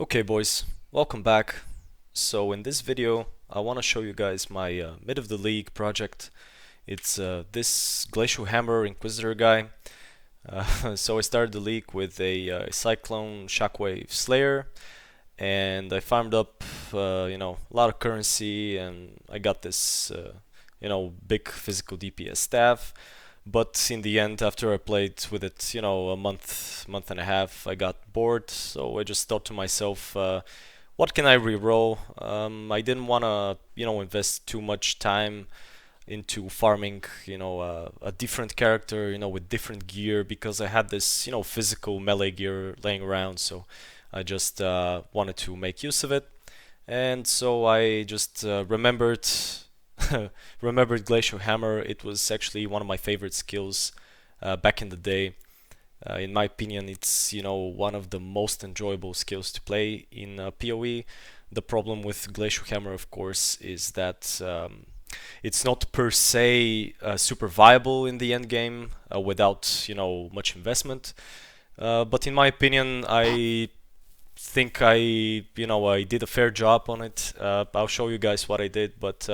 Okay boys, welcome back. So in this video I want to show you guys my mid of the league project. It's this Glacial Hammer Inquisitor guy. So I started the league with a Cyclone Shockwave Slayer, and I farmed up a lot of currency, and I got this big physical DPS staff. But in the end, after I played with it, a month and a half, I got bored. So I just thought to myself, what can I reroll? I didn't want to, invest too much time into farming, a different character, with different gear because I had this, physical melee gear laying around. So I just wanted to make use of it, and so I just remembered Glacial Hammer. It was actually one of my favorite skills back in the day. In my opinion, it's one of the most enjoyable skills to play in PoE. The problem with Glacial Hammer, of course, is that it's not per se super viable in the end game without much investment. But in my opinion, I think I did a fair job on it. I'll show you guys what I did, but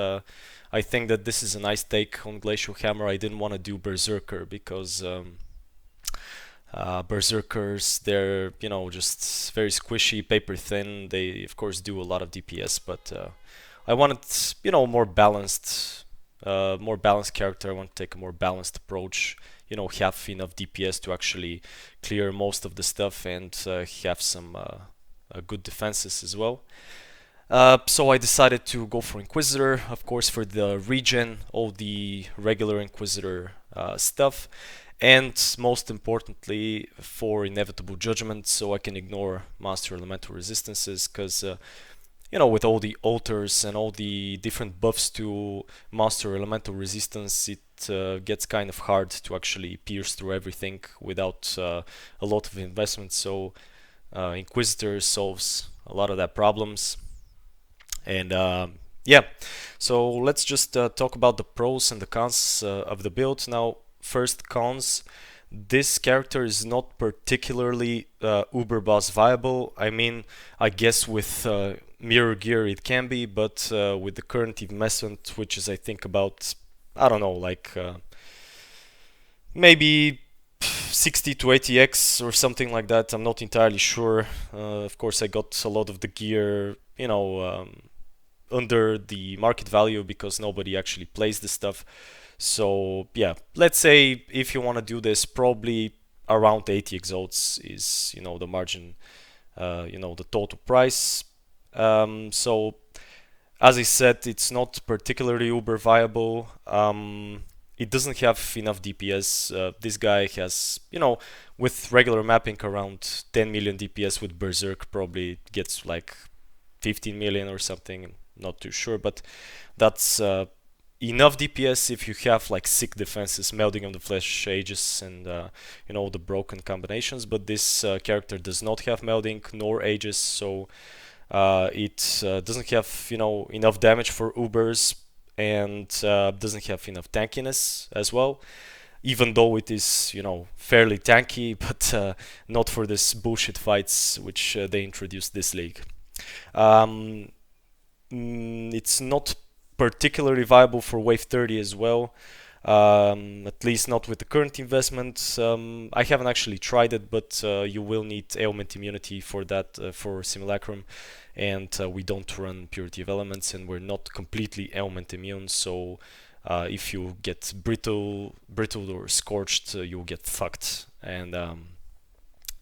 I think that this is a nice take on Glacial Hammer. I didn't want to do Berserker because Berserkers, they're just very squishy, paper thin. They of course do a lot of DPS, but I wanted more balanced character. I want to take a more balanced approach. Have enough DPS to actually clear most of the stuff and have some good defenses as well. So I decided to go for Inquisitor, of course, for the regen, all the regular Inquisitor stuff, and most importantly for Inevitable Judgment, so I can ignore Master Elemental Resistances, because with all the altars and all the different buffs to Master Elemental Resistance, it gets kind of hard to actually pierce through everything without a lot of investment. So Inquisitor solves a lot of that problems. And yeah, so let's just talk about the pros and the cons of the build. Now, first, cons. This character is not particularly uber boss viable. I mean, I guess with mirror gear it can be, but with the current investment, which is I think about, I don't know, like maybe 60 to 80x or something like that. I'm not entirely sure. Of course, I got a lot of the gear, under the market value because nobody actually plays this stuff. So yeah, let's say if you want to do this, probably around 80 exalts is the margin, the total price. So as I said, it's not particularly uber viable. It doesn't have enough DPS. This guy has, with regular mapping, around 10 million DPS. With Berserk, probably gets like 15 million or something. Not too sure, but that's enough DPS if you have like sick defenses, melding of the flesh, ages, and the broken combinations. But this character does not have melding nor ages, so it doesn't have enough damage for Ubers, and doesn't have enough tankiness as well. Even though it is fairly tanky, but not for this bullshit fights which they introduced this league. It's not particularly viable for wave 30 as well, at least not with the current investment. I haven't actually tried it, but you will need ailment immunity for that, for Simulacrum, and we don't run Purity of Elements, and we're not completely ailment immune, so if you get brittle or scorched, you'll get fucked. And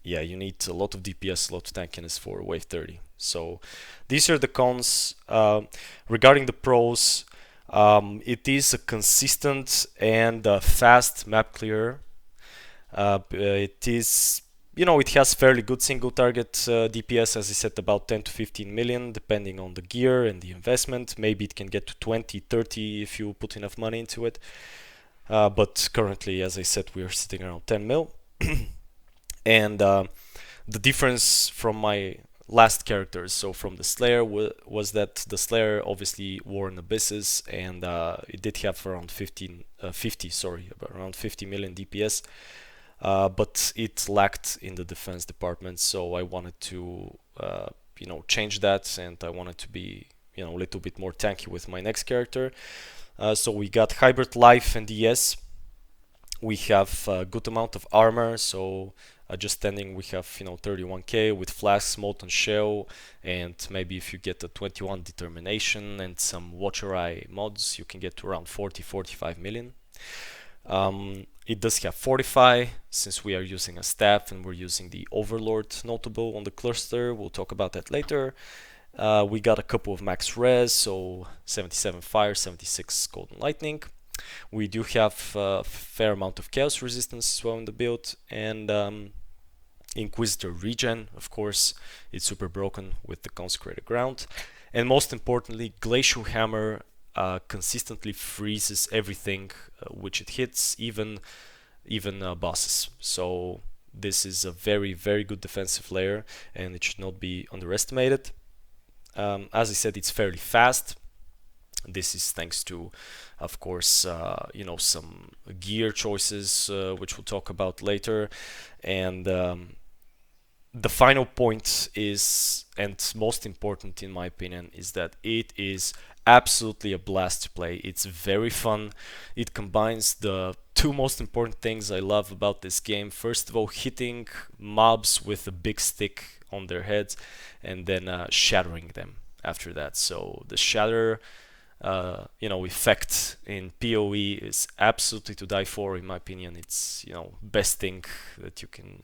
yeah, you need a lot of DPS, a lot of tankiness for wave 30. So these are the cons. Regarding the pros, it is a consistent and fast map clear. It is, it has fairly good single target DPS, as I said, about 10 to 15 million, depending on the gear and the investment. Maybe it can get to 20, 30 if you put enough money into it. But currently, as I said, we are sitting around 10 mil. And the difference from my last characters, so from the Slayer, was that the Slayer obviously wore an Abysses, and it did have around around 50 million DPS, but it lacked in the defense department, so I wanted to change that, and I wanted to be a little bit more tanky with my next character. So we got hybrid life and ES. We have a good amount of armor, so just standing we have 31k with Flasks, Molten Shell, and maybe if you get a 21 determination and some Watcher Eye mods, you can get to around 40-45 million. It does have Fortify, since we are using a staff and we're using the Overlord notable on the cluster. We'll talk about that later. We got a couple of max res, so 77 fire, 76 cold and lightning. We do have a fair amount of chaos resistance as well in the build, and Inquisitor regen, of course, it's super broken with the consecrated ground. And most importantly, Glacial hammer consistently freezes everything which it hits, even bosses. So this is a very, very good defensive layer, and it should not be underestimated. As I said, it's fairly fast. This is thanks to, of course, some gear choices, which we'll talk about later. And the final point is, and most important in my opinion, is that it is absolutely a blast to play. It's very fun. It combines the two most important things I love about this game. First of all, hitting mobs with a big stick on their heads, and then shattering them after that. So the shatter effect in PoE is absolutely to die for, in my opinion. It's best thing that you can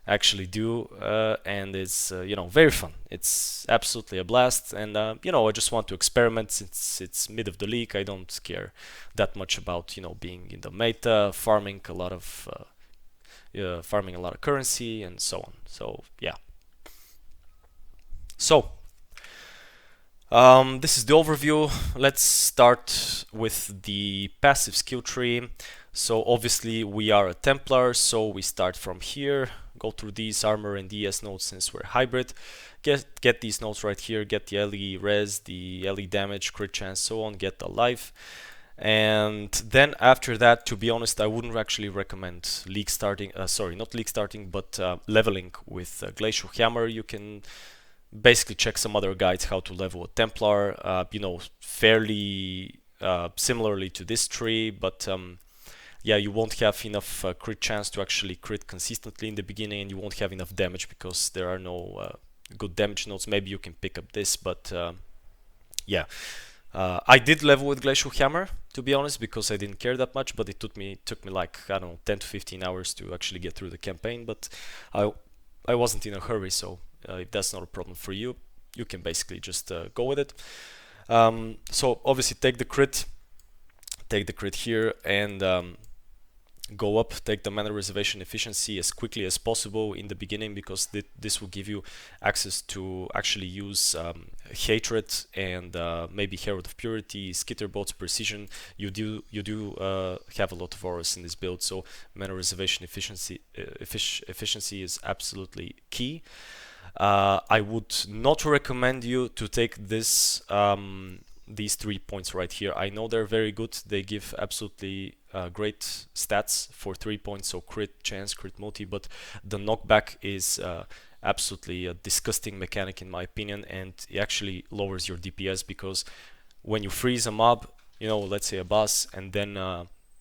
actually do, and it's very fun. It's absolutely a blast, and I just want to experiment since it's mid of the league. I don't care that much about being in the meta, farming a lot of currency and so on. So yeah. So this is the overview. Let's start with the passive skill tree. So obviously we are a Templar, so we start from here, go through these armor and DS nodes since we're hybrid, get these nodes right here, get the LE res, the LE damage, crit chance, so on, get the life. And then after that, to be honest, I wouldn't actually recommend league starting, not league starting, but leveling with Glacial Hammer. You can basically check some other guides how to level a Templar, fairly similarly to this tree, but yeah, you won't have enough crit chance to actually crit consistently in the beginning, and you won't have enough damage because there are no good damage nodes. Maybe you can pick up this, but yeah. I did level with Glacial Hammer, to be honest, because I didn't care that much, but it took me like, I don't know, 10 to 15 hours to actually get through the campaign, but I wasn't in a hurry, so if that's not a problem for you, you can basically just go with it. So obviously take the crit here, and go up, take the mana reservation efficiency as quickly as possible in the beginning, because this will give you access to actually use Hatred and maybe Herald of Purity, Skitterbolt's Precision. You do have a lot of auras in this build, so mana reservation efficiency is absolutely key. I would not recommend you to take these 3 points right here. I know they're very good. They give absolutely great stats for 3 points, so crit chance, crit multi, but the knockback is absolutely a disgusting mechanic in my opinion, and it actually lowers your DPS, because when you freeze a mob, let's say a boss, and then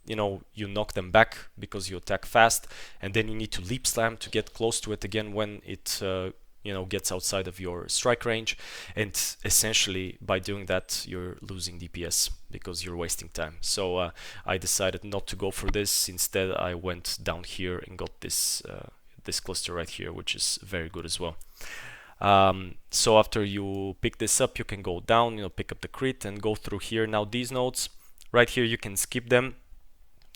you knock them back because you attack fast, and then you need to leap slam to get close to it again when it gets outside of your strike range, and essentially by doing that you're losing DPS because you're wasting time. So I decided not to go for this. Instead I went down here and got this cluster right here, which is very good as well. So after you pick this up, you can go down, pick up the crit and go through here. Now these nodes right here, you can skip them.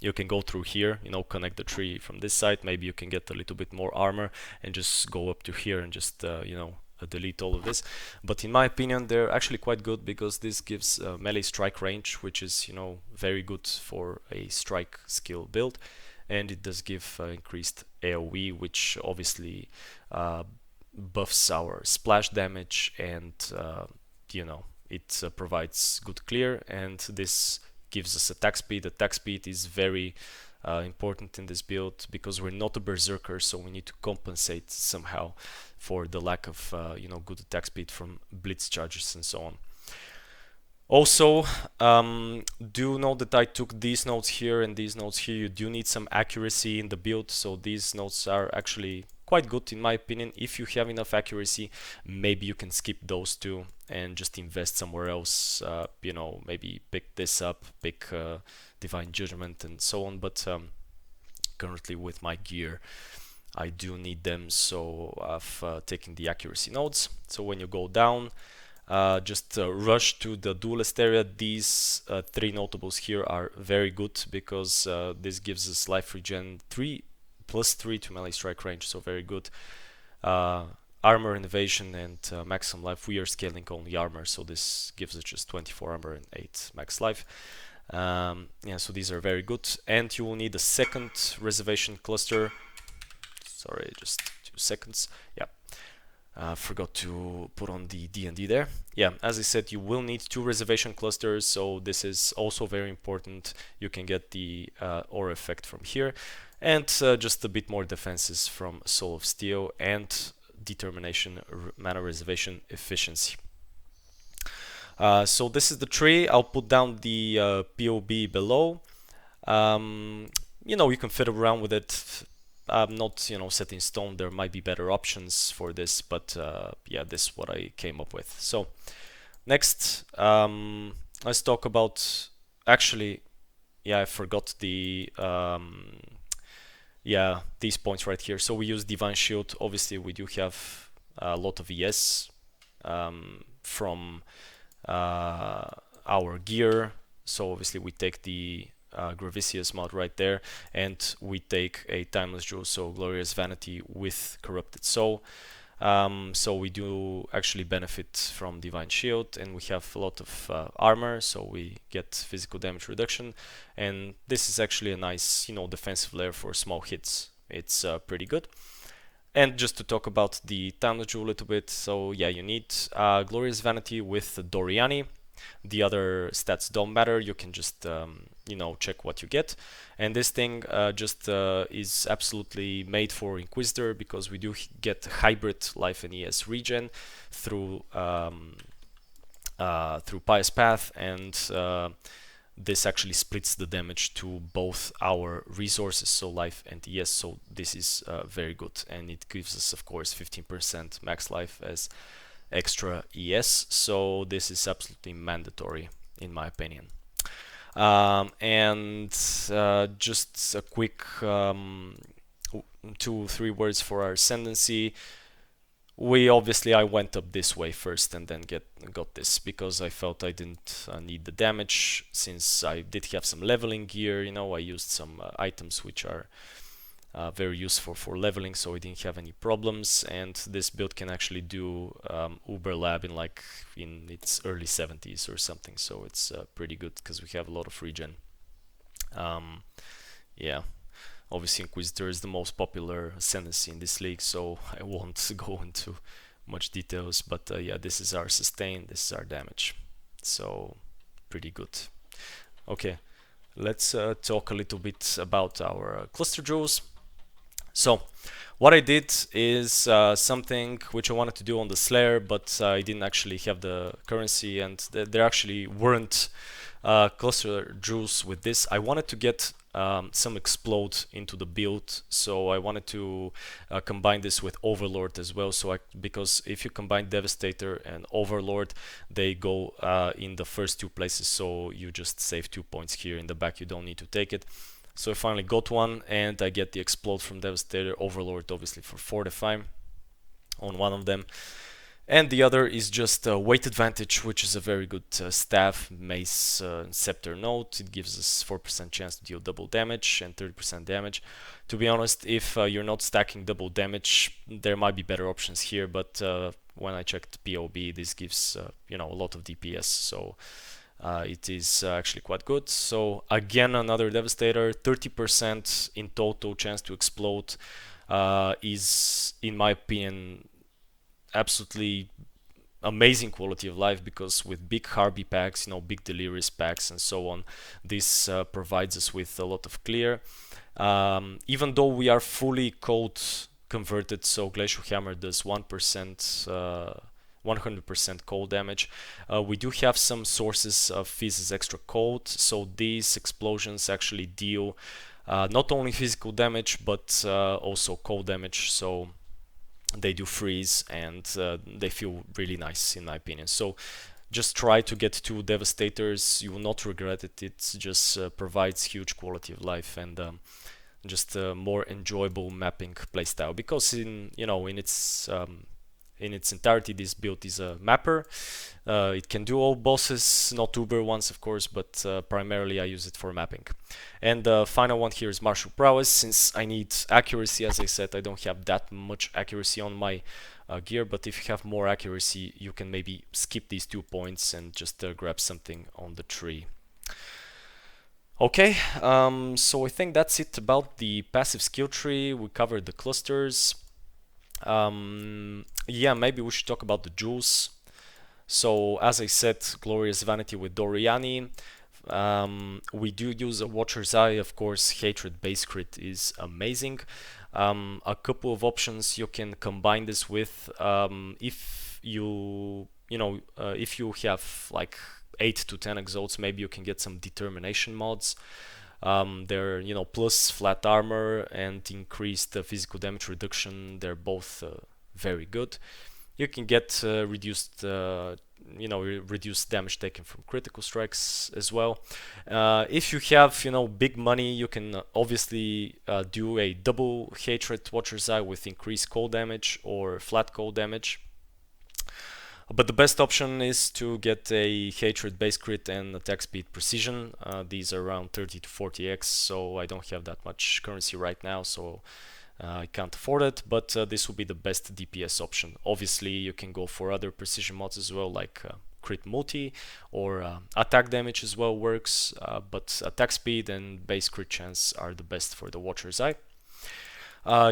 You can go through here, connect the tree from this side. Maybe you can get a little bit more armor and just go up to here and just, delete all of this. But in my opinion, they're actually quite good, because this gives melee strike range, which is, very good for a strike skill build. And it does give increased AoE, which obviously buffs our splash damage, and, it provides good clear, and this gives us attack speed. Attack speed is very important in this build because we're not a berserker, so we need to compensate somehow for the lack of good attack speed from blitz charges and so on. Also, do know that I took these notes here and these notes here. You do need some accuracy in the build, so these notes are actually quite good in my opinion. If you have enough accuracy, maybe you can skip those two and just invest somewhere else. Maybe pick this up, pick Divine Judgment and so on. But currently with my gear, I do need them, so I've taken the accuracy nodes. So when you go down, just rush to the duelist area. These three notables here are very good because this gives us life regen 3 plus 3 to melee strike range, so very good. Armor and evasion and maximum life. We are scaling only armor, so this gives us just 24 armor and 8 max life. So these are very good. And you will need a second reservation cluster. Sorry, just 2 seconds. Yeah. Forgot to put on the D&D there. Yeah, as I said, you will need 2 reservation clusters, so this is also very important. You can get the aura effect from here, and just a bit more defenses from Soul of Steel and Determination, mana reservation efficiency. So this is the tree. I'll put down the POB below. You can fiddle around with it. Not set in stone. There might be better options for this, but yeah, this is what I came up with. So next, let's talk about, actually, yeah, I forgot the these points right here. So we use Divine Shield. Obviously we do have a lot of ES from our gear, so obviously we take the Gravicious mod right there, and we take a Timeless Jewel, so Glorious Vanity with Corrupted Soul. So we do actually benefit from Divine Shield, and we have a lot of armor, so we get physical damage reduction, and this is actually a nice defensive layer for small hits. It's pretty good. And just to talk about the Timeless Jewel a little bit, so yeah, you need Glorious Vanity with Doriani. The other stats don't matter, you can just check what you get. And this thing just is absolutely made for Inquisitor, because we do get hybrid life and ES regen through Pious Path, and this actually splits the damage to both our resources, so life and ES, so this is very good, and it gives us of course 15% max life as extra ES, so this is absolutely mandatory in my opinion. Just a quick 2-3 words for our Ascendancy. I went up this way first and then got this because I felt I didn't need the damage, since I did have some leveling gear. I used some items which are very useful for leveling, so I didn't have any problems, and this build can actually do Uber Lab in its early 70s or something, so it's pretty good because we have a lot of regen. Yeah, obviously Inquisitor is the most popular Ascendancy in this league, so I won't go into much details, but yeah, this is our sustain, this is our damage, so pretty good. Okay, let's talk a little bit about our cluster jewels. So what I did is something which I wanted to do on the Lair, but I didn't actually have the currency, and there actually weren't cluster jewels with this. I wanted to get some explode into the build, so I wanted to combine this with Overlord as well, because if you combine Devastator and Overlord, they go in the first 2 places, so you just save 2 points here in the back, you don't need to take it. So I finally got one, and I get the explode from Devastator, Overlord obviously for Fortify on one of them, and the other is just Weight Advantage, which is a very good staff, mace, scepter node. It gives us 4% chance to deal double damage and 30% damage. To be honest, if you're not stacking double damage, there might be better options here, but when I checked POB, this gives a lot of DPS, so it is actually quite good. So again, another Devastator, 30% in total chance to explode is, in my opinion, absolutely amazing quality of life, because with big Harvey packs, big Delirious packs and so on, this provides us with a lot of clear. Even though we are fully code converted, so Glacial Hammer does 1%, 100% cold damage. We do have some sources of Fizz as extra cold, so these explosions actually deal not only physical damage but also cold damage, so they do freeze and they feel really nice in my opinion. So just try to get 2 Devastators, you will not regret it. It just provides huge quality of life and just a more enjoyable mapping playstyle, because in its entirety this build is a mapper. It can do all bosses, not uber ones of course, but primarily I use it for mapping. And the final one here is Martial Prowess. Since I need accuracy, as I said, I don't have that much accuracy on my gear, but if you have more accuracy you can maybe skip these 2 points and just grab something on the tree. Okay, so I think that's it about the passive skill tree. We covered the clusters. Yeah, maybe we should talk about the jewels. So as I said, Glorious Vanity with Doriani. We do use a Watcher's Eye, of course. Hatred base crit is amazing. A couple of options you can combine this with. If you have like 8 to 10 exalts, maybe you can get some determination mods. They're plus flat armor and increased physical damage reduction. They're both very good. You can get reduced damage taken from critical strikes as well. If you have big money, you can obviously do a double Hatred Watcher's Eye with increased cold damage or flat cold damage. But the best option is to get a Hatred base crit and attack speed precision. These are around 30 to 40x, so I don't have that much currency right now, so I can't afford it, but this will be the best DPS option. Obviously you can go for other precision mods as well, like crit multi, or attack damage as well works, but attack speed and base crit chance are the best for the Watcher's Eye.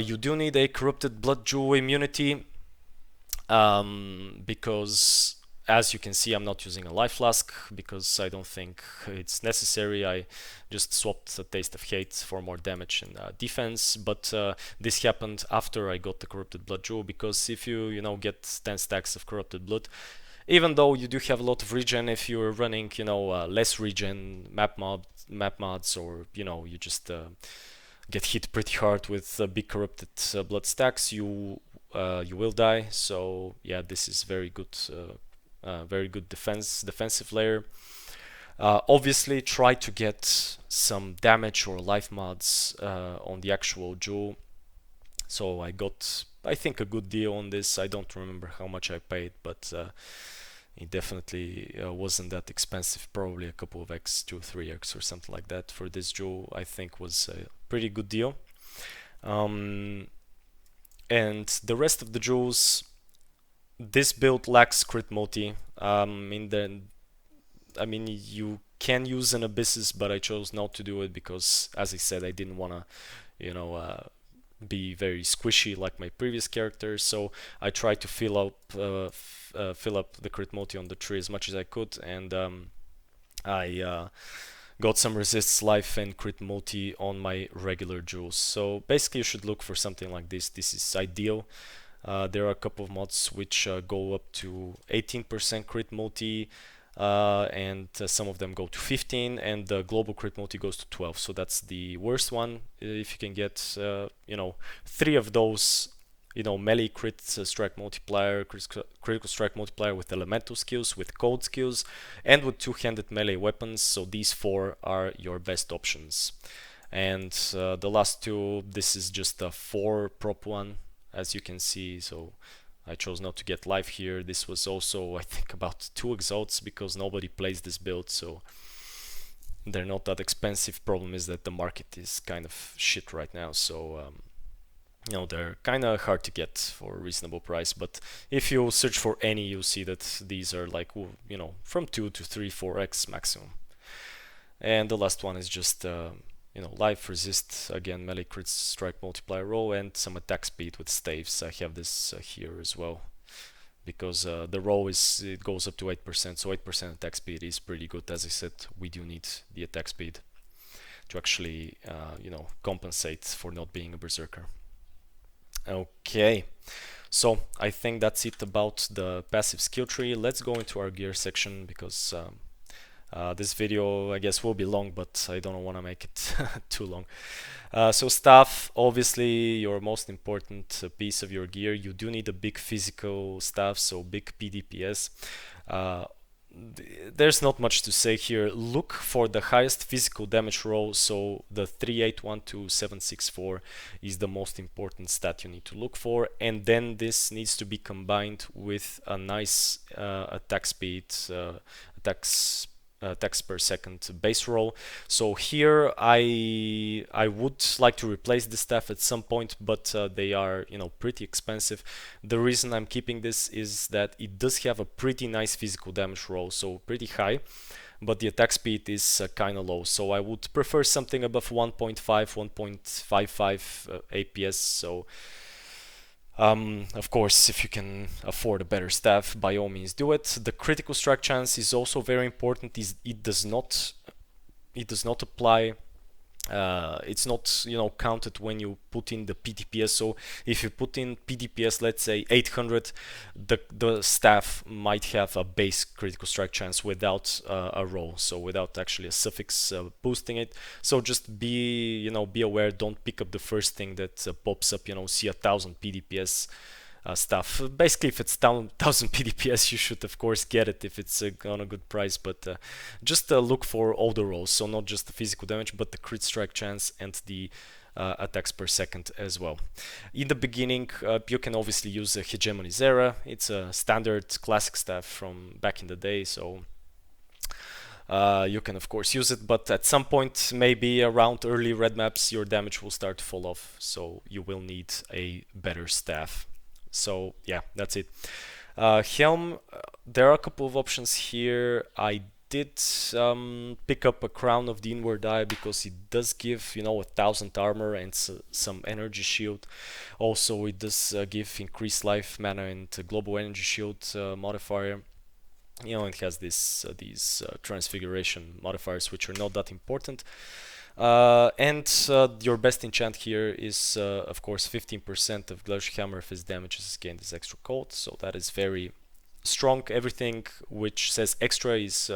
You do need a Corrupted Blood Jewel immunity, because as you can see I'm not using a life flask because I don't think it's necessary. I just swapped a Taste of Hate for more damage and defense, but this happened after I got the Corrupted Blood Jewel, because if you get 10 stacks of Corrupted Blood, even though you do have a lot of regen, if you're running less regen map mods, or you just get hit pretty hard with big Corrupted Blood stacks, you will die. So yeah, this is very good defensive layer. Obviously try to get some damage or life mods on the actual jewel. So I got, I think, a good deal on this. I don't remember how much I paid, but it definitely wasn't that expensive. Probably a couple of x, 2-3x or something like that for this jewel. I think was a pretty good deal. And the rest of the jewels, this build lacks crit multi. You can use an Abysses, but I chose not to do it because, as I said, I didn't want to, be very squishy like my previous character. So I tried to fill up the crit multi on the tree as much as I could, and I got some resists life and crit multi on my regular jewels. So basically you should look for something like this. This is ideal. There are a couple of mods which go up to 18% crit multi, and some of them go to 15, and the global crit multi goes to 12. So that's the worst one. If you can get 3 of those, melee crit strike multiplier, critical strike multiplier with elemental skills, with cold skills, and with two-handed melee weapons. So these 4 are your best options. And the last 2, this is just a 4 prop one, as you can see. So I chose not to get life here. This was also, I think, about 2 exalts because nobody plays this build, so they're not that expensive. Problem is that the market is kind of shit right now, so they're kind of hard to get for a reasonable price. But if you search for any, you'll see that these are like, from 2 to 3, 4x maximum. And the last one is just life resist, again, melee crit strike multiplier roll, and some attack speed with staves. I have this here as well because the roll it goes up to 8%, so 8% attack speed is pretty good. As I said, we do need the attack speed to actually compensate for not being a berserker. Okay, so I think that's it about the passive skill tree. Let's go into our gear section, because this video, I guess, will be long, but I don't want to make it too long. So staff, obviously your most important piece of your gear. You do need a big physical staff, so big PDPS. There's not much to say here. Look for the highest physical damage roll, so the 3812764 is the most important stat you need to look for, and then this needs to be combined with a nice attack speed, attacks per second base roll. So here I would like to replace the staff at some point, but they are pretty expensive. The reason I'm keeping this is that it does have a pretty nice physical damage roll, so pretty high, but the attack speed is kind of low, so I would prefer something above 1.5 1.55 APS. So of course, if you can afford a better staff, by all means do it. The critical strike chance is also very important. It does not apply. It's not counted when you put in the PDPS. So if you put in PDPS, let's say 800, the staff might have a base critical strike chance without a roll, so without actually a suffix boosting it. So just be aware. Don't pick up the first thing that pops up. See 1000 PDPS stuff. Basically, if it's 1000 PDPS, you should of course get it if it's on a good price, but just look for all the rolls, so not just the physical damage, but the crit strike chance and the attacks per second as well. In the beginning, you can obviously use a Hegemony Zera. It's a standard classic staff from back in the day, so you can of course use it, but at some point, maybe around early red maps, your damage will start to fall off, so you will need a better staff. So yeah, that's it. Helm, there are a couple of options here. I did pick up a Crown of the Inward Eye because it does give 1000 armor and some energy shield. Also, it does give increased life, mana, and global energy shield modifier. It has these transfiguration modifiers, which are not that important. And your best enchant here is of course 15% of Glacial Hammer if his damage is gained as extra cold, so that is very strong. Everything which says extra is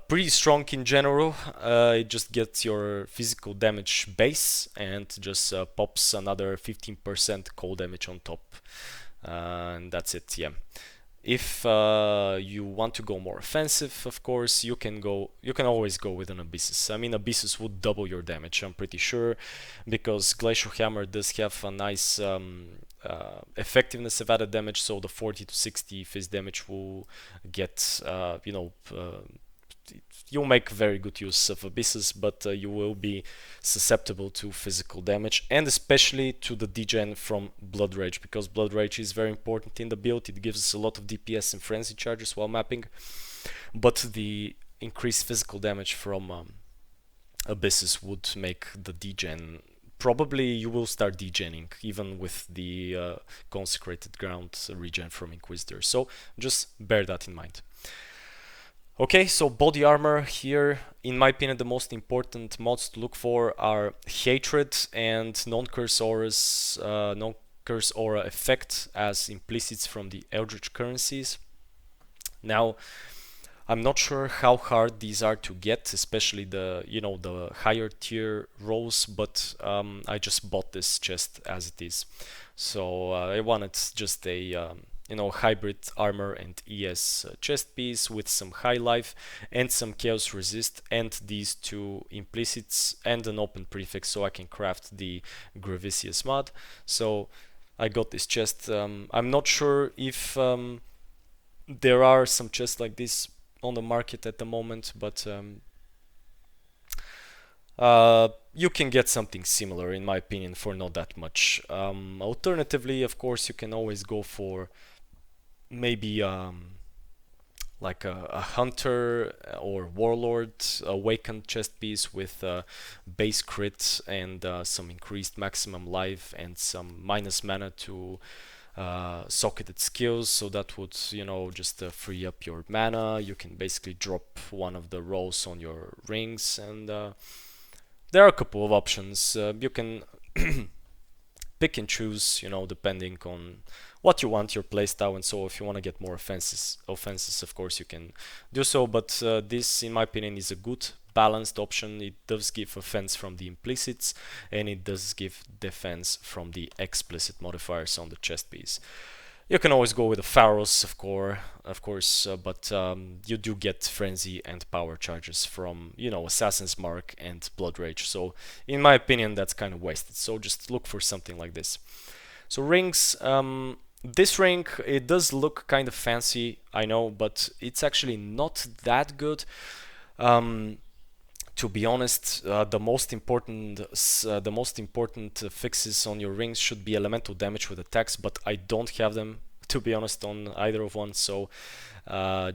pretty strong in general. It just gets your physical damage base and just pops another 15% cold damage on top, and that's it. Yeah. If you want to go more offensive, of course, you can always go with an Abyssus. I mean, Abyssus would double your damage, I'm pretty sure, because Glacial Hammer does have a nice effectiveness of added damage, so the 40 to 60 phase damage will get, you'll make very good use of Abyssus, but you will be susceptible to physical damage, and especially to the degen from Blood Rage, because Blood Rage is very important in the build. It gives us a lot of DPS and frenzy charges while mapping, but the increased physical damage from Abyssus would make the degen. Probably you will start degenning even with the Consecrated Ground regen from Inquisitor, so just bear that in mind. Okay, so body armor here, in my opinion, the most important mods to look for are Hatred and non-curse auras, non-curse aura effect as implicits from the Eldritch currencies. Now, I'm not sure how hard these are to get, especially the the higher tier rolls, but I just bought this chest as it is. So I wanted just a hybrid armor and ES chest piece with some high life and some chaos resist, and these two implicits and an open prefix, so I can craft the Gravicious mod. So I got this chest. I'm not sure if there are some chests like this on the market at the moment, but you can get something similar, in my opinion, for not that much. Alternatively, of course, you can always go for maybe like a hunter or warlord awakened chest piece with base crit and some increased maximum life and some minus mana to socketed skills, so that would, you know, just free up your mana. You can basically drop one of the rolls on your rings, and there are a couple of options. You can pick and choose, you know, depending on what you want, your playstyle, and so if you want to get more offenses, of course you can do so. But this, in my opinion, is a good balanced option. It does give offense from the implicits, and it does give defense from the explicit modifiers on the chest piece. You can always go with a Pharos, of course, but you do get Frenzy and Power Charges from, you know, Assassin's Mark and Blood Rage. So, in my opinion, that's kind of wasted. So just look for something like this. So rings, this ring, it does look kind of fancy, I know, but it's actually not that good. To be honest, the most important fixes on your rings should be elemental damage with attacks, but I don't have them, to be honest, on either of one. So I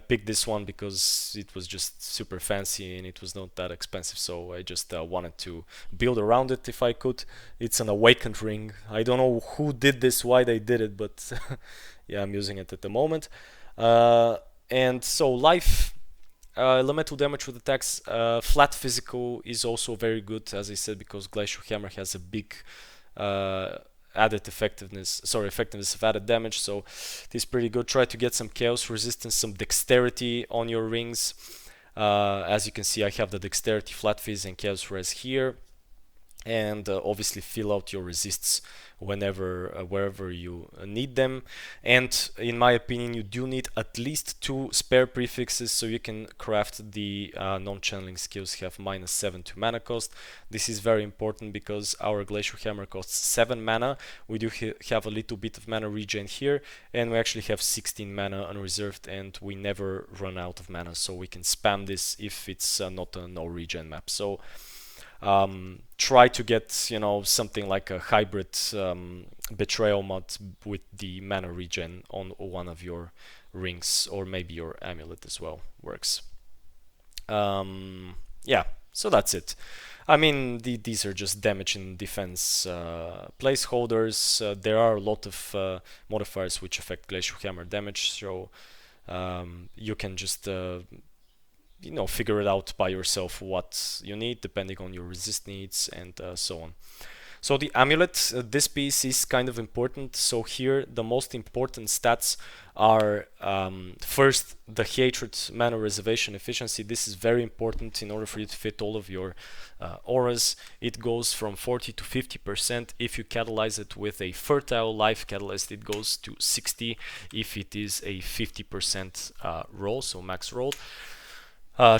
picked this one because it was just super fancy and it was not that expensive. So I just wanted to build around it if I could. It's an awakened ring. I don't know who did this, why they did it, but yeah, I'm using it at the moment. And so life. Elemental damage with attacks, flat physical is also very good, as I said, because Glacial Hammer has a big added effectiveness of added damage, so it is pretty good. Try to get some chaos resistance, some dexterity on your rings. As you can see, I have the dexterity, flat phys, and chaos res here. And obviously fill out your resists wherever you need them. And in my opinion, you do need at least 2 spare prefixes, so you can craft the non-channeling skills have -7 to mana cost. This is very important because our Glacial Hammer costs 7 mana. We do have a little bit of mana regen here, and we actually have 16 mana unreserved, and we never run out of mana, so we can spam this if it's not a no regen map. So try to get, you know, something like a hybrid betrayal mod with the mana regen on one of your rings, or maybe your amulet as well works. Yeah, so that's it. I mean, these are just damage and defense placeholders. There are a lot of modifiers which affect Glacial Hammer damage, so you can just you know, figure it out by yourself what you need depending on your resist needs and so on. So the amulet, this piece is kind of important. So here the most important stats are first the hatred mana reservation efficiency. This is very important in order for you to fit all of your auras. It goes from 40 to 50%. If you catalyze it with a fertile life catalyst, it goes to 60 if it is a 50% roll, so max roll.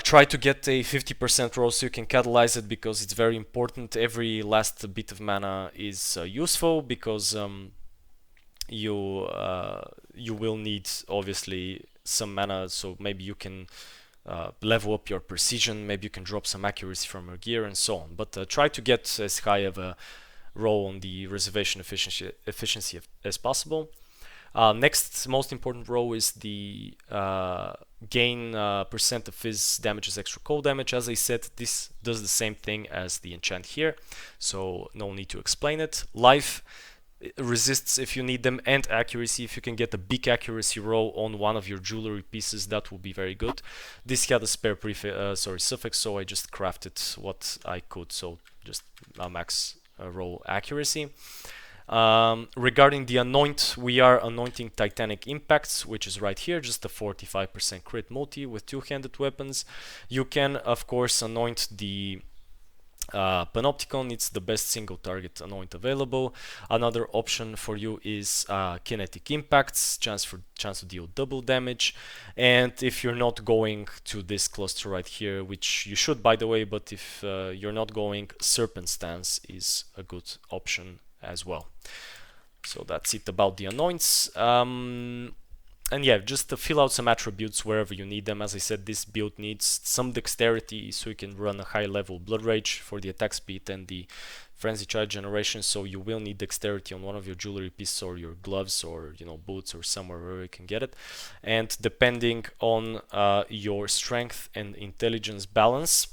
Try to get a 50% roll so you can catalyze it, because it's very important. Every last bit of mana is useful, because you will need obviously some mana, so maybe you can level up your precision, maybe you can drop some accuracy from your gear and so on. But try to get as high of a roll on the reservation efficiency as possible. Next most important row is the gain percent of phys damages extra cold damage. As I said, this does the same thing as the enchant here, so no need to explain it. Life resists if you need them, and accuracy. If you can get a big accuracy roll on one of your jewelry pieces, that will be very good. This had a spare suffix, so I just crafted what I could, so just a max roll accuracy. Regarding the anoint, we are anointing Titanic Impacts, which is right here, just a 45% crit multi with two-handed weapons. You can, of course, anoint the Panopticon. It's the best single target anoint available. Another option for you is Kinetic Impacts, chance to deal double damage. And if you're not going to this cluster right here, which you should, by the way, but if you're not going, Serpent Stance is a good option as well. So that's it about the anoints. And yeah, just to fill out some attributes wherever you need them. As I said, this build needs some dexterity, so you can run a high level Blood Rage for the attack speed and the Frenzy Charge generation. So you will need dexterity on one of your jewelry pieces, or your gloves, or boots, or somewhere where you can get it. And depending on your strength and intelligence balance,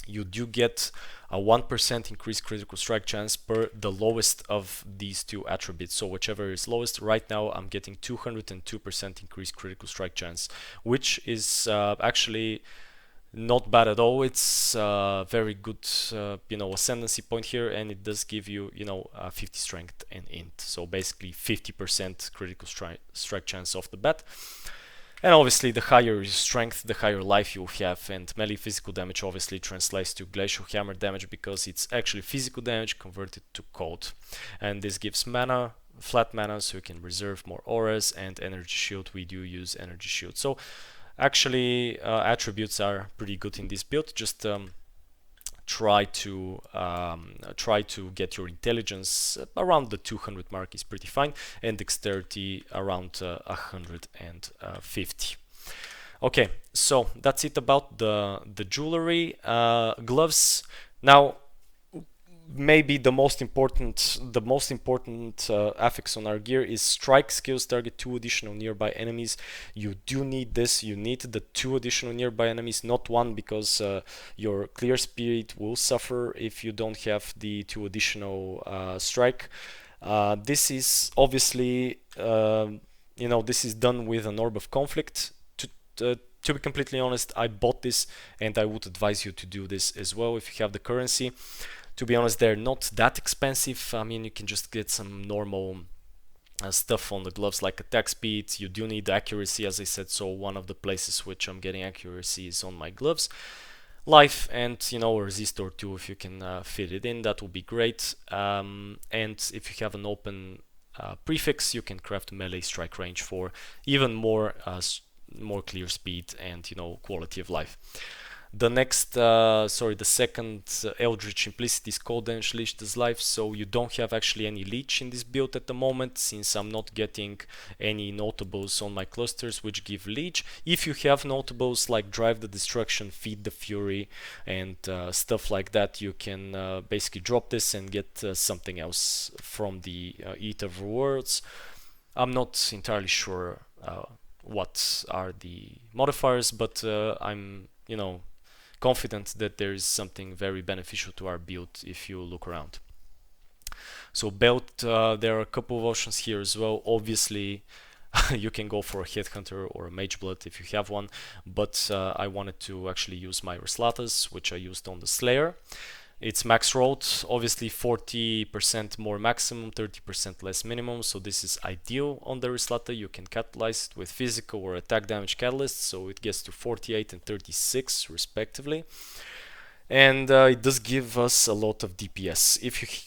you do get a 1% increased critical strike chance per the lowest of these two attributes. So whichever is lowest. Right now I'm getting 202% increased critical strike chance, which is actually not bad at all. It's very good, ascendancy point here, and it does give you, 50 strength and int. So basically 50% critical strike chance off the bat. And obviously, the higher your strength, the higher life you'll have. And melee physical damage obviously translates to glacial hammer damage because it's actually physical damage converted to cold. And this gives mana, flat mana, so you can reserve more auras, and energy shield. We do use energy shield. So actually, attributes are pretty good in this build. Just try to get your intelligence around the 200 mark is pretty fine, and dexterity around 150. Okay, so that's it about the jewelry. Gloves. Now, maybe the most important affix on our gear is strike skills target 2 additional nearby enemies. You do need this. You need the 2 additional nearby enemies, not 1, because your clear speed will suffer if you don't have the 2 additional strike. This is obviously this is done with an Orb of Conflict. To be completely honest, I bought this, and I would advise you to do this as well if you have the currency. To be honest, they're not that expensive. I mean, you can just get some normal stuff on the gloves like attack speed. You do need accuracy, as I said, so one of the places which I'm getting accuracy is on my gloves. Life and, a resistor too, if you can fit it in, that would be great. And if you have an open prefix, you can craft melee strike range for even more clear speed and, quality of life. The second Eldritch Implicity is Cold Damage Leech does life, so you don't have actually any leech in this build at the moment, since I'm not getting any notables on my clusters which give leech. If you have notables like Drive the Destruction, Feed the Fury, and stuff like that, you can basically drop this and get something else from the Eat of Rewards. I'm not entirely sure what are the modifiers, but I'm, confident that there is something very beneficial to our build if you look around. So belt, there are a couple of options here as well. Obviously, you can go for a Headhunter or a Mageblood if you have one, but I wanted to actually use my Reslatas, which I used on the Slayer. It's max rolled, obviously 40% more maximum, 30% less minimum, so this is ideal on the Reslata. You can catalyze it with physical or attack damage catalyst, so it gets to 48 and 36 respectively. And it does give us a lot of DPS.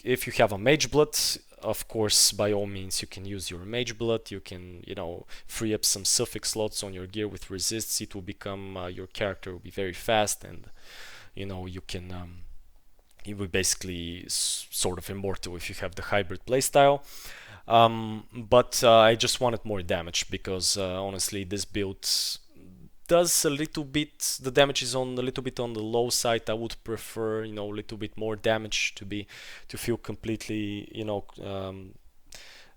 If you have a Mageblood, of course, by all means, you can use your Mageblood. You can, free up some suffix slots on your gear with resists. It will become, your character will be very fast, and, you can... it will basically sort of immortal if you have the hybrid playstyle. But I just wanted more damage because honestly this build does a little bit, the damage is on a little bit on the low side. I would prefer, a little bit more damage to feel completely,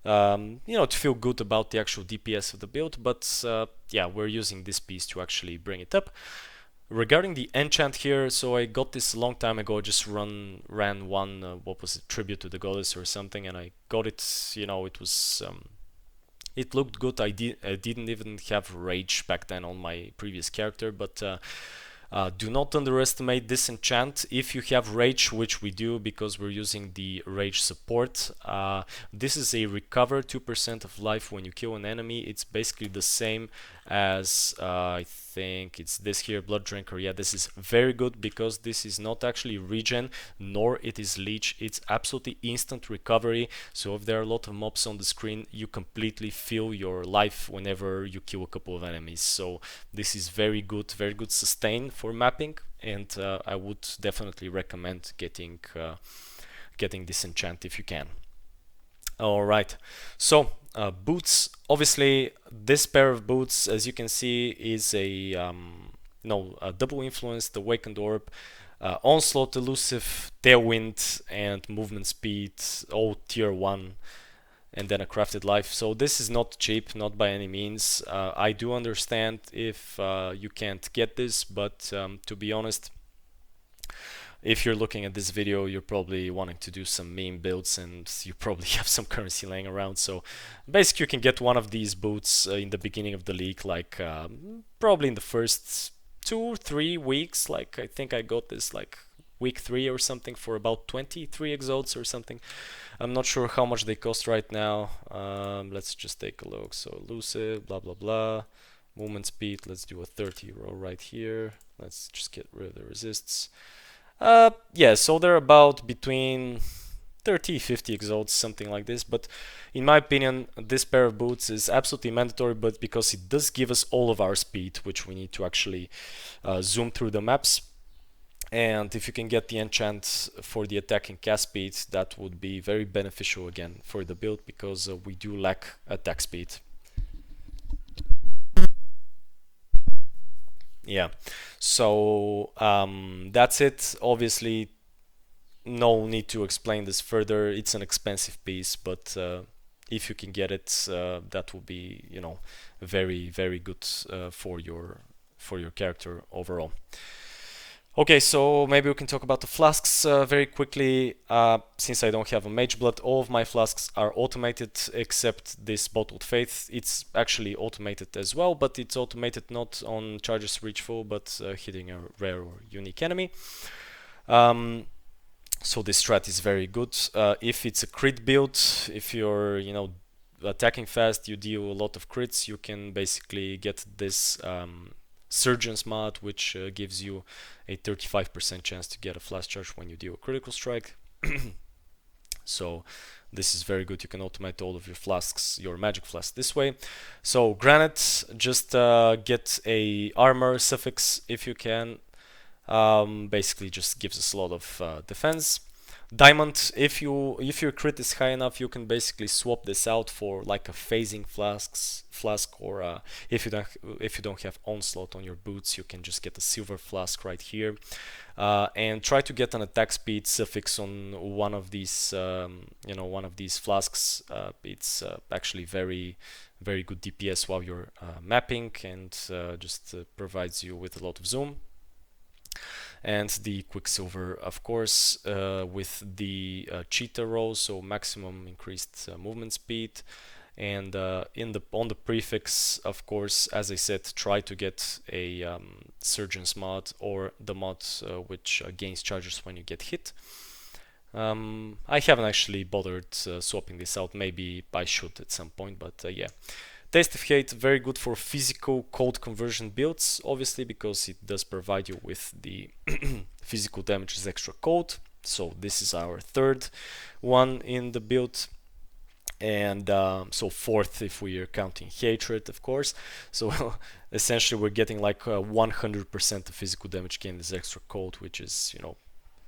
to feel good about the actual DPS of the build. But yeah, we're using this piece to actually bring it up. Regarding the enchant here, so I got this a long time ago, just ran one, what was it, Tribute to the Goddess or something, and I got it, it was, it looked good. I didn't even have Rage back then on my previous character, but do not underestimate this enchant. If you have Rage, which we do because we're using the Rage support, this is a recover 2% of life when you kill an enemy. It's basically the same as I think it's this here, Blood Drinker. Yeah, this is very good because this is not actually regen, nor it is leech. It's absolutely instant recovery. So if there are a lot of mobs on the screen, you completely fill your life whenever you kill a couple of enemies. So this is very good sustain for mapping, and I would definitely recommend getting this enchant if you can. Alright, so boots. Obviously, this pair of boots, as you can see, is a double influence, the Awakened Orb, Onslaught, Elusive, Tailwind, and Movement Speed, all tier 1, and then a Crafted Life. So this is not cheap, not by any means. I do understand if you can't get this, but to be honest, If you're looking at this video, you're probably wanting to do some meme builds and you probably have some currency laying around. So basically you can get one of these boots in the beginning of the league, like probably in the first 2-3 weeks. Like I think I got this like week 3 or something for about 23 exodes or something. I'm not sure how much they cost right now. Let's just take a look. So elusive, blah blah blah. Movement speed, let's do a 30 roll right here. Let's just get rid of the resists. Yeah, so they're about between 30-50 exodes, something like this. But in my opinion, this pair of boots is absolutely mandatory, but because it does give us all of our speed, which we need to actually zoom through the maps. And if you can get the enchant for the attack and cast speed, that would be very beneficial again for the build, because we do lack attack speed. Yeah, so that's it. Obviously, no need to explain this further. It's an expensive piece, but if you can get it, that will be, you know, very very good for your character overall. Okay, so maybe we can talk about the flasks very quickly. Since I don't have a mage blood, all of my flasks are automated except this bottled faith. It's actually automated as well, but it's automated not on charges reach full, but hitting a rare or unique enemy. So this strat is very good. If it's a crit build, if you're, you know, attacking fast, you deal a lot of crits, you can basically get this Surgeon's mod, which gives you a 35% chance to get a flash charge when you deal a critical strike. So this is very good. You can automate all of your flasks, your magic flasks this way. So granite, just get a armor suffix if you can. Basically just gives us a lot of defense. Diamond, if your crit is high enough, you can basically swap this out for like a phasing flask, or if you don't have onslaught on your boots, you can just get a silver flask right here, and try to get an attack speed suffix on one of these one of these flasks. It's actually very very good DPS while you're mapping, and just provides you with a lot of zoom. And the Quicksilver, of course, with the cheetah roll, so maximum increased movement speed. And on the prefix, of course, as I said, try to get a Surgeon's mod, or the mod which gains charges when you get hit. I haven't actually bothered swapping this out. Maybe I should at some point, but yeah. Taste of Hate, very good for physical cold conversion builds, obviously, because it does provide you with the physical damage is extra cold. So this is our third one in the build. And so fourth if we are counting Hatred, of course. So essentially we're getting like 100% of physical damage gained is extra cold, which is, you know,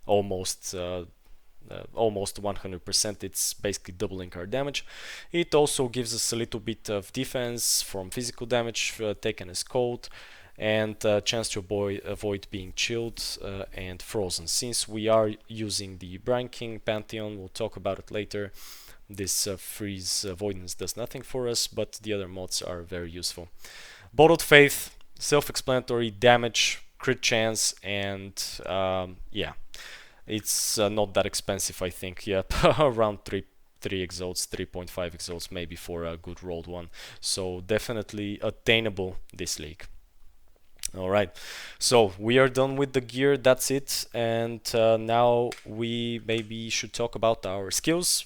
almost 100%. It's basically doubling our damage. It also gives us a little bit of defense from physical damage taken as cold, and a chance to avoid being chilled and frozen. Since we are using the Brian King Pantheon, we'll talk about it later, this freeze avoidance does nothing for us, but the other mods are very useful. Bottled Faith, self-explanatory, damage, crit chance, and yeah, it's not that expensive, I think. Yeah, around 3 exalts, 3.5 exalts maybe for a good rolled one. So definitely attainable this league. Alright, so we are done with the gear, that's it. And now we maybe should talk about our skills.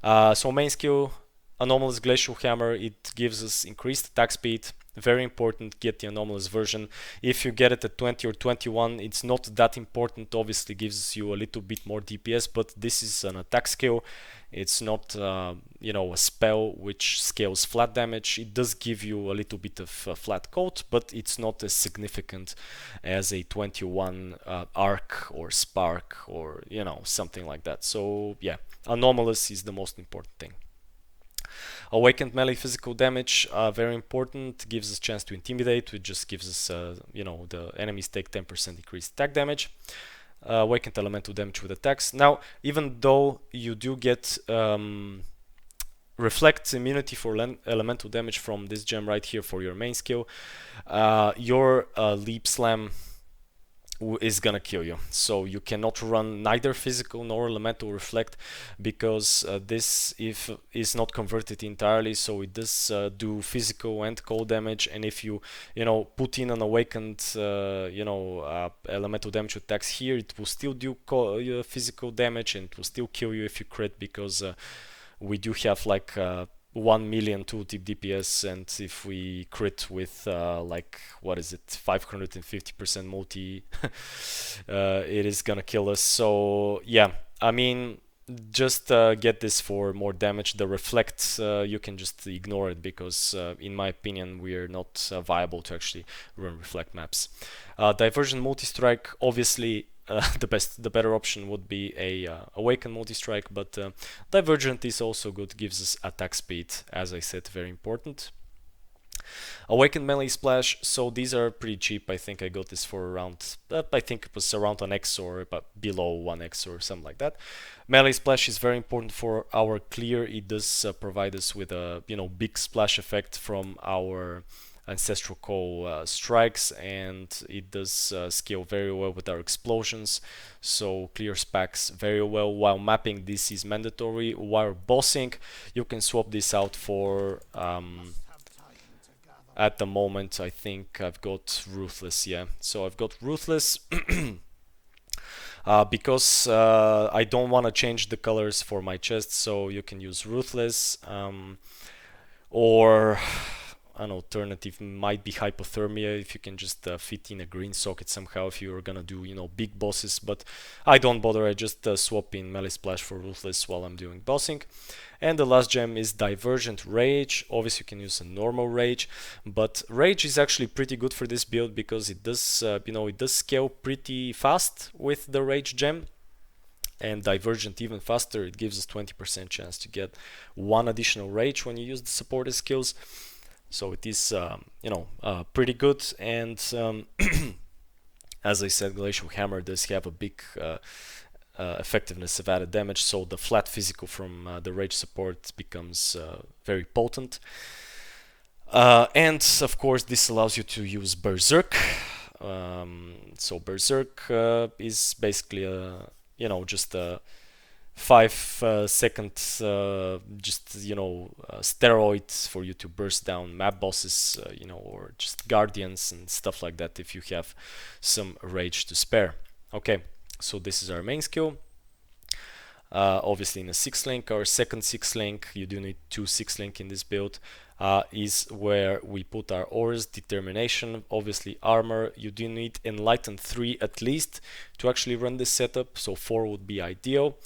So main skill, Anomalous Glacial Hammer, it gives us increased attack speed. Very important, get the anomalous version. If you get it at 20 or 21, it's not that important. Obviously gives you a little bit more DPS, but this is an attack skill. It's not you know, a spell which scales flat damage. It does give you a little bit of flat coat, but it's not as significant as a 21 arc or spark, or, you know, something like that. So yeah, anomalous is the most important thing. Awakened melee physical damage, very important, gives us a chance to intimidate, which just gives us, you know, the enemies take 10% increased attack damage. Awakened elemental damage with attacks. Now, even though you do get reflect immunity for elemental damage from this gem right here for your main skill, your leap slam is gonna kill you. So you cannot run neither physical nor elemental reflect, because this if is not converted entirely, so it does do physical and cold damage. And if you put in an awakened elemental damage attacks here, it will still do physical damage, and it will still kill you if you crit, because we do have like 1 million tooltip DPS, and if we crit with like, what is it, 550% multi, it is gonna kill us. So yeah, I mean, just get this for more damage. The reflect, you can just ignore it, because in my opinion we are not viable to actually run reflect maps. Diversion multi-strike, obviously the better option would be a awaken multi-strike, but divergent is also good, gives us attack speed, as I said, very important. Awakened melee splash, so these are pretty cheap. I think I got this for around, I think it was around an X, or but below 1x or something like that. Melee splash is very important for our clear. It does provide us with a big splash effect from our Ancestral Call strikes, and it does scale very well with our explosions, so clear specs very well. While mapping, this is mandatory. While bossing, you can swap this out for at the moment I think I've got Ruthless. Yeah, so I've got Ruthless because I don't want to change the colors for my chest, so you can use Ruthless, or an alternative might be Hypothermia, if you can just fit in a green socket somehow if you're gonna do big bosses, but I don't bother. I just swap in Melee Splash for Ruthless while I'm doing bossing. And the last gem is Divergent Rage. Obviously you can use a normal Rage, but Rage is actually pretty good for this build, because it does it does scale pretty fast with the Rage gem, and Divergent even faster. It gives us 20% chance to get 1 additional Rage when you use the supported skills. So it is, pretty good. And as I said, Glacial Hammer does have a big effectiveness of added damage, so the flat physical from the Rage support becomes very potent. And of course, this allows you to use Berserk. So Berserk is basically just a 5-second steroid for you to burst down map bosses, or just guardians and stuff like that, if you have some rage to spare. Okay, so this is our main skill. Obviously in a 6-link, our second 6-link, you do need 2 6-link in this build, is where we put our auras. Determination, obviously armor. You do need Enlighten 3 at least to actually run this setup, so 4 would be ideal.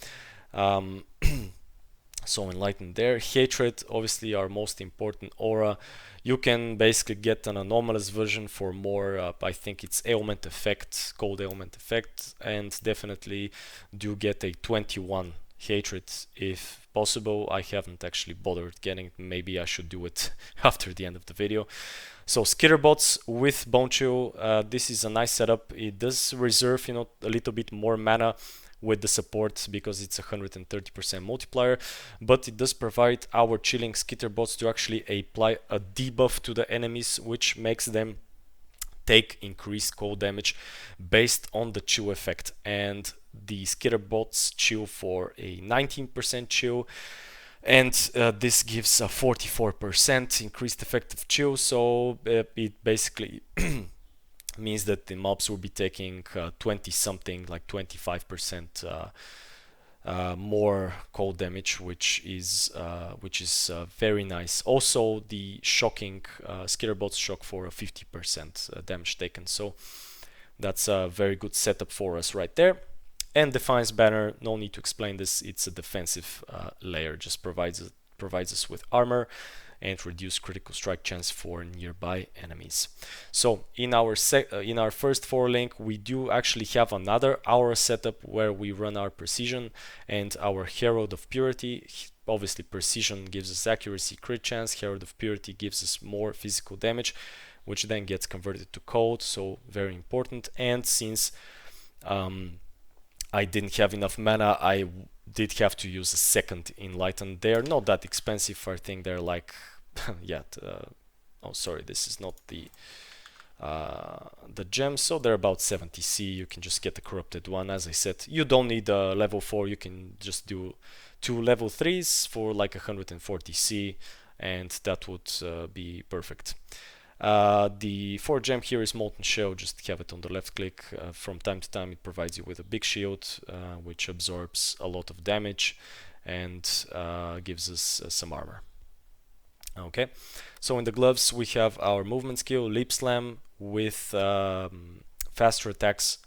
So Enlighten there. Hatred, obviously our most important aura. You can basically get an anomalous version for more, I think it's ailment effect, cold ailment effect, and definitely do get a 21 hatred if possible. I haven't actually bothered getting it. Maybe I should do it after the end of the video. So Skitterbots with Bone Chill, this is a nice setup. It does reserve a little bit more mana with the support, because it's 130% multiplier, but it does provide our chilling Skitterbots to actually apply a debuff to the enemies, which makes them take increased cold damage based on the chill effect. And the Skitterbots chill for a 19% chill, and this gives a 44% increased effective chill, so it basically means that the mobs will be taking 20 something, like 25% more cold damage, which is very nice. Also the shocking Skitterbots shock for a 50% damage taken, so that's a very good setup for us right there. And Defiance Banner, no need to explain this, it's a defensive layer, just provides us with armor and reduce critical strike chance for nearby enemies. So in our first 4-link, we do actually have another aura setup where we run our Precision and our Herald of Purity. Obviously Precision gives us accuracy, crit chance. Herald of Purity gives us more physical damage, which then gets converted to cold, so very important. And since I didn't have enough mana, I did have to use a second Enlighten. They are not that expensive. I think they're like yeah, oh sorry, this is not the the gems, so they're about 70c. You can just get the corrupted one. As I said, you don't need a level 4, you can just do 2 level 3s for like 140c, and that would be perfect. The 4 gem here is Molten Shell, just have it on the left click. From time to time it provides you with a big shield, which absorbs a lot of damage and gives us some armor. Okay, so in the gloves we have our movement skill, Leap Slam, with faster attacks,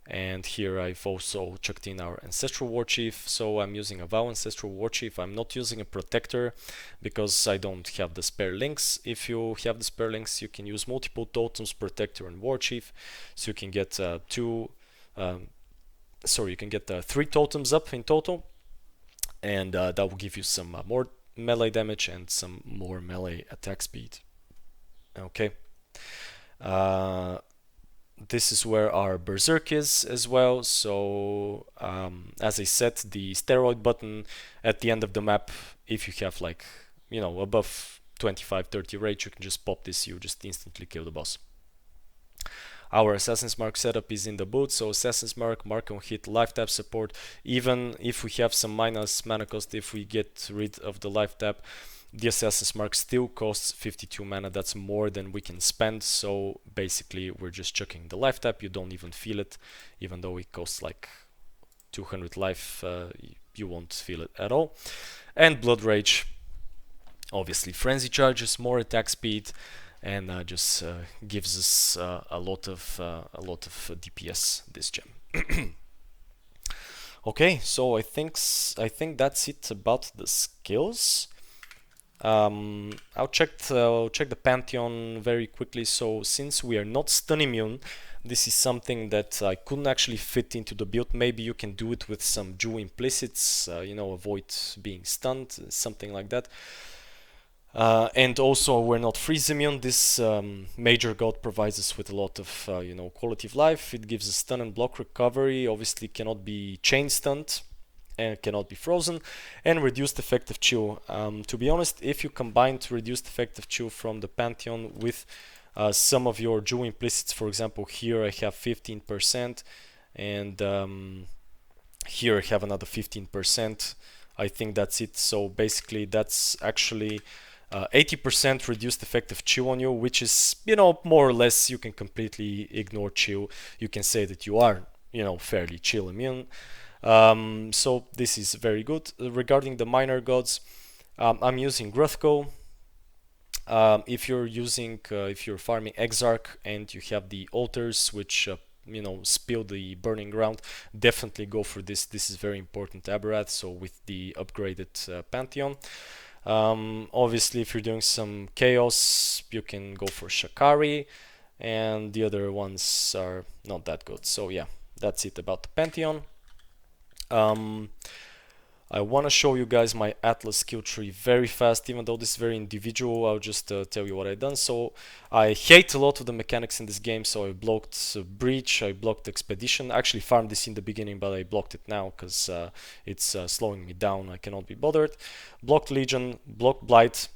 and here I've also chucked in our Ancestral Warchief. So I'm using a Vow Ancestral Warchief. I'm not using a Protector because I don't have the spare links. If you have the spare links, you can use multiple totems, Protector and Warchief, so you can get you can get 3 totems up in total, and that will give you some more melee damage and some more melee attack speed. Okay. This is where our Berserk is as well. So as I said, the steroid button at the end of the map, if you have like, you know, above 25-30 rage, you can just pop this, you just instantly kill the boss. Our Assassin's Mark setup is in the boot, so Assassin's Mark, Mark on hit, life tap support. Even if we have some minus mana cost, if we get rid of the life tap, the Assassin's Mark still costs 52 mana. That's more than we can spend, so basically we're just chucking the life tap. You don't even feel it, even though it costs like 200 life, you won't feel it at all. And Blood Rage, obviously Frenzy charges, more attack speed, and just gives us a lot of DPS, this gem. Okay, so I think that's it about the skills. I'll check the Pantheon very quickly. So since we are not stun immune, this is something that I couldn't actually fit into the build. Maybe you can do it with some Jew implicits, you know, avoid being stunned, something like that. And also we're not freeze immune. This major god provides us with a lot of you know, quality of life. It gives us stun and block recovery. Obviously cannot be chain stunned and cannot be frozen, and reduced effective chill. To be honest, if you combine reduced effective chill from the Pantheon with some of your Jew implicits, for example, here I have 15%, and here I have another 15%. I think that's it. So basically that's actually 80% reduced effective chill on you, which is, you know, more or less you can completely ignore chill. You can say that you are, you know, fairly chill immune. So this is very good. Regarding the minor gods, I'm using Gruthko. If you're farming Exarch and you have the altars which you know, spill the burning ground, definitely go for this. This is very important Aberrath, so with the upgraded Pantheon. Obviously if you're doing some chaos, you can go for Shakari, and the other ones are not that good. So yeah, that's it about the Pantheon. I want to show you guys my Atlas skill tree very fast. Even though this is very individual, I'll just tell you what I've done. So I hate a lot of the mechanics in this game, so I blocked Breach, I blocked Expedition. I actually farmed this in the beginning, but I blocked it now because it's slowing me down. I cannot be bothered. Blocked Legion, blocked Blight,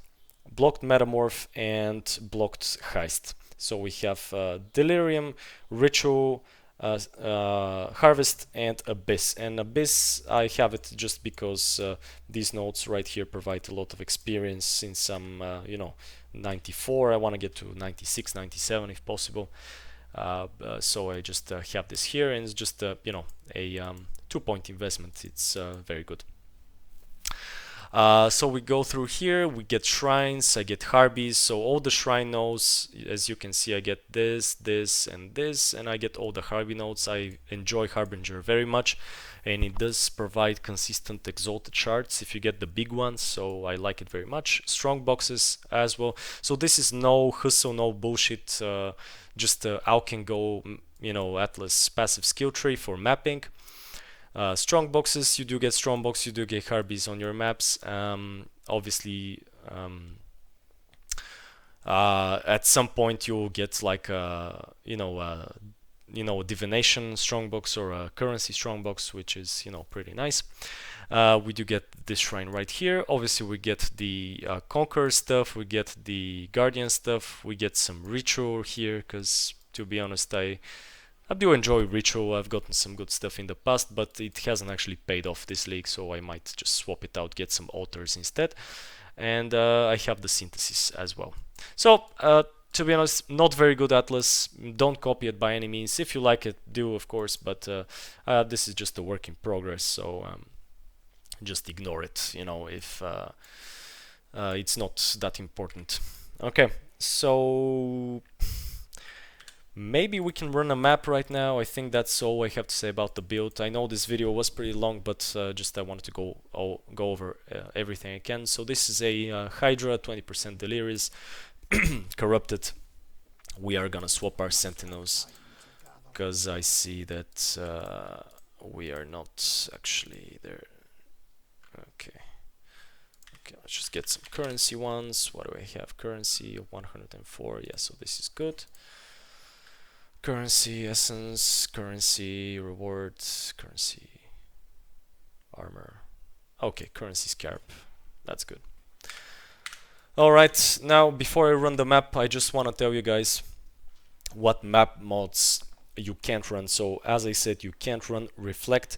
blocked Metamorph, and blocked Heist. So we have Delirium, Ritual, Harvest, and Abyss. And Abyss, I have it just because these nodes right here provide a lot of experience. Since I'm you know, 94, I want to get to 96, 97 if possible. So I just have this here, and it's just you know, a 2-point investment. It's very good. So we go through here, we get shrines, I get Harbies, so all the shrine nodes, as you can see, I get this, and I get all the Harbie nodes. I enjoy Harbinger very much, and it does provide consistent exalted shards if you get the big ones, so I like it very much. Strong boxes as well, so this is no hustle, no bullshit, just out can go, you know, Atlas passive skill tree for mapping. Strong boxes, you do get strong box, you do get Harbies on your maps. Obviously, at some point you'll get like you know, you know, divination strongbox or a currency strongbox, which is, you know, pretty nice. We do get this shrine right here. Obviously we get the conqueror stuff, we get the guardian stuff, we get some ritual here, because to be honest, I do enjoy ritual. I've gotten some good stuff in the past, but it hasn't actually paid off this league, so I might just swap it out, get some altars instead. And I have the synthesis as well. So to be honest, not very good atlas. Don't copy it by any means. If you like it, do, of course, but this is just a work in progress, so just ignore it, you know, if it's not that important. Okay, so maybe we can run a map right now. I think that's all I have to say about the build. I know this video was pretty long, but just I wanted to go over everything I can. So this is a Hydra, 20% Delirious, corrupted. We are gonna swap our Sentinels, because I see that we are not actually there. Okay, let's just get some currency ones. What do I have? Currency of 104. Yeah, so this is good. Currency, essence, currency, rewards, currency, armor. Okay, currency scarab. That's good. Alright, now before I run the map, I just want to tell you guys what map mods you can't run. So as I said, you can't run Reflect.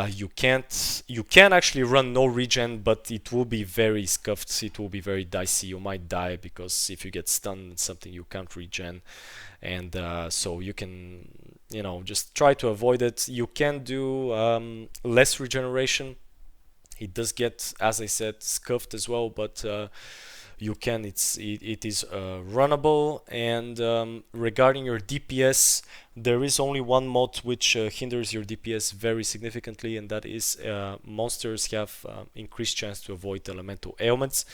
You can actually run no regen, but it will be very scuffed, it will be very dicey. You might die because if you get stunned, it's something you can't regen, and so you can, you know, just try to avoid it. You can do less regeneration. It does get, as I said, scuffed as well, but you can, it is runnable. And regarding your DPS, there is only one mod which hinders your DPS very significantly, and that is monsters have increased chance to avoid elemental ailments.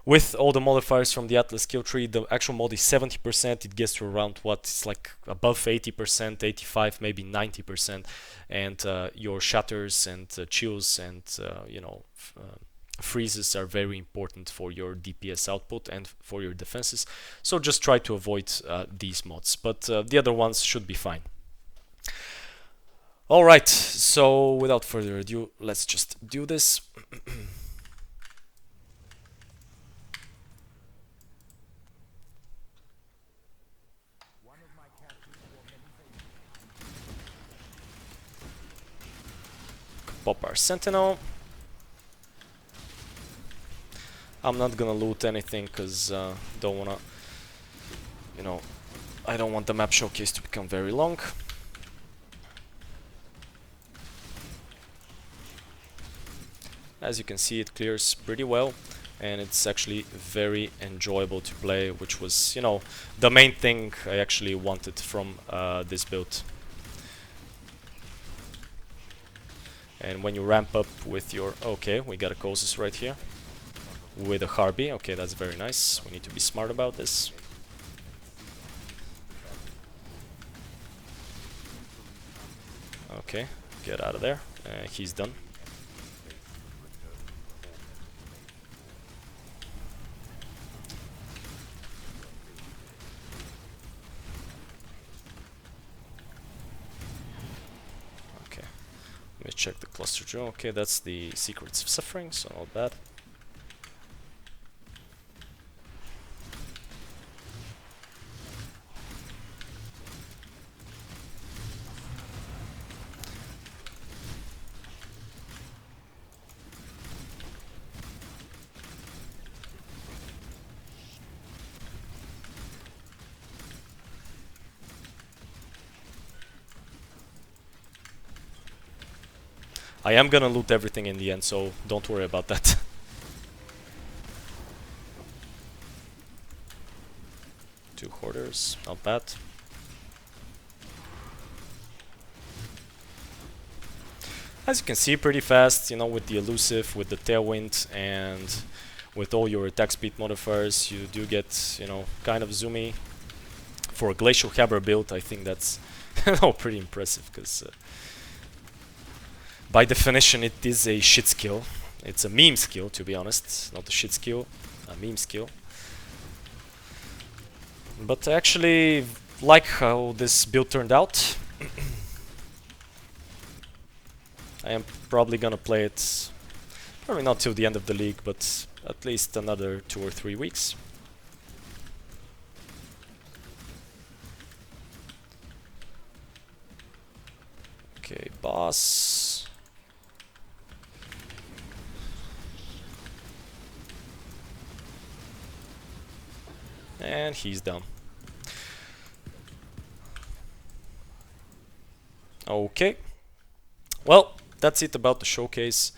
With all the modifiers from the Atlas skill tree, the actual mod is 70%. It gets to around what, it's like above 80%, 85, maybe 90%. And your shatters and chills and you know, freezes are very important for your DPS output and for your defenses. So just try to avoid these mods, but the other ones should be fine. Alright, so without further ado, let's just do this. Pop our Sentinel. I'm not gonna loot anything because don't wanna, you know, I don't want the map showcase to become very long. As you can see, it clears pretty well, and it's actually very enjoyable to play, which was, you know, the main thing I actually wanted from this build. And when you ramp up with your... Okay, we got a Colossus right here with a Harby. Okay, that's very nice. We need to be smart about this. Okay, get out of there. He's done. Okay, let me check the cluster drill. Okay, that's the Secrets of Suffering, so not bad. I am gonna loot everything in the end, so don't worry about that. Two hoarders, not bad. As you can see, pretty fast, you know, with the elusive, with the tailwind, and with all your attack speed modifiers, you do get, you know, kind of zoomy. For a Glacial Cabra build, I think that's pretty impressive, because by definition, it is a shit skill. It's a meme skill, to be honest. Not a shit skill, a meme skill. But actually, like how this build turned out. I am probably gonna play it, probably not till the end of the league, but at least another 2 or 3 weeks. Okay, boss. And he's done. Okay. Well, that's it about the showcase.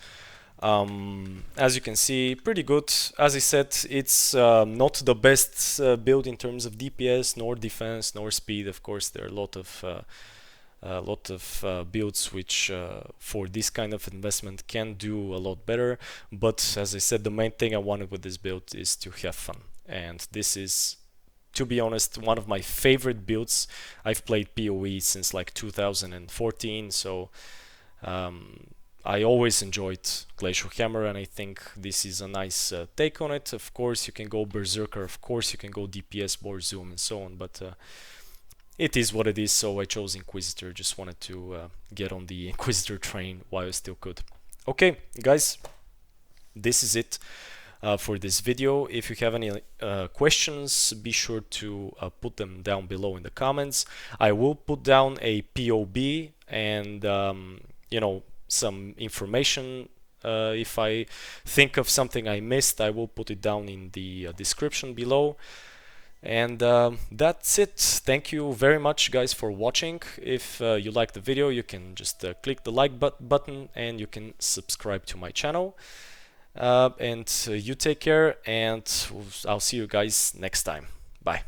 As you can see, pretty good. As I said, it's not the best build in terms of DPS, nor defense, nor speed. Of course, there are a lot of builds which for this kind of investment can do a lot better. But as I said, the main thing I wanted with this build is to have fun. And this is, to be honest, one of my favorite builds. I've played PoE since like 2014, so I always enjoyed Glacial Hammer, and I think this is a nice take on it. Of course, you can go Berserker, of course, you can go DPS, more Zoom, and so on, but it is what it is, so I chose Inquisitor. Just wanted to get on the Inquisitor train while I still could. Okay, guys, this is it for this video. If you have any questions, be sure to put them down below in the comments. I will put down a POB and you know, some information. If I think of something I missed, I will put it down in the description below. And that's it. Thank you very much, guys, for watching. If you like the video, you can just click the like button, and you can subscribe to my channel. And you take care, and I'll see you guys next time. Bye.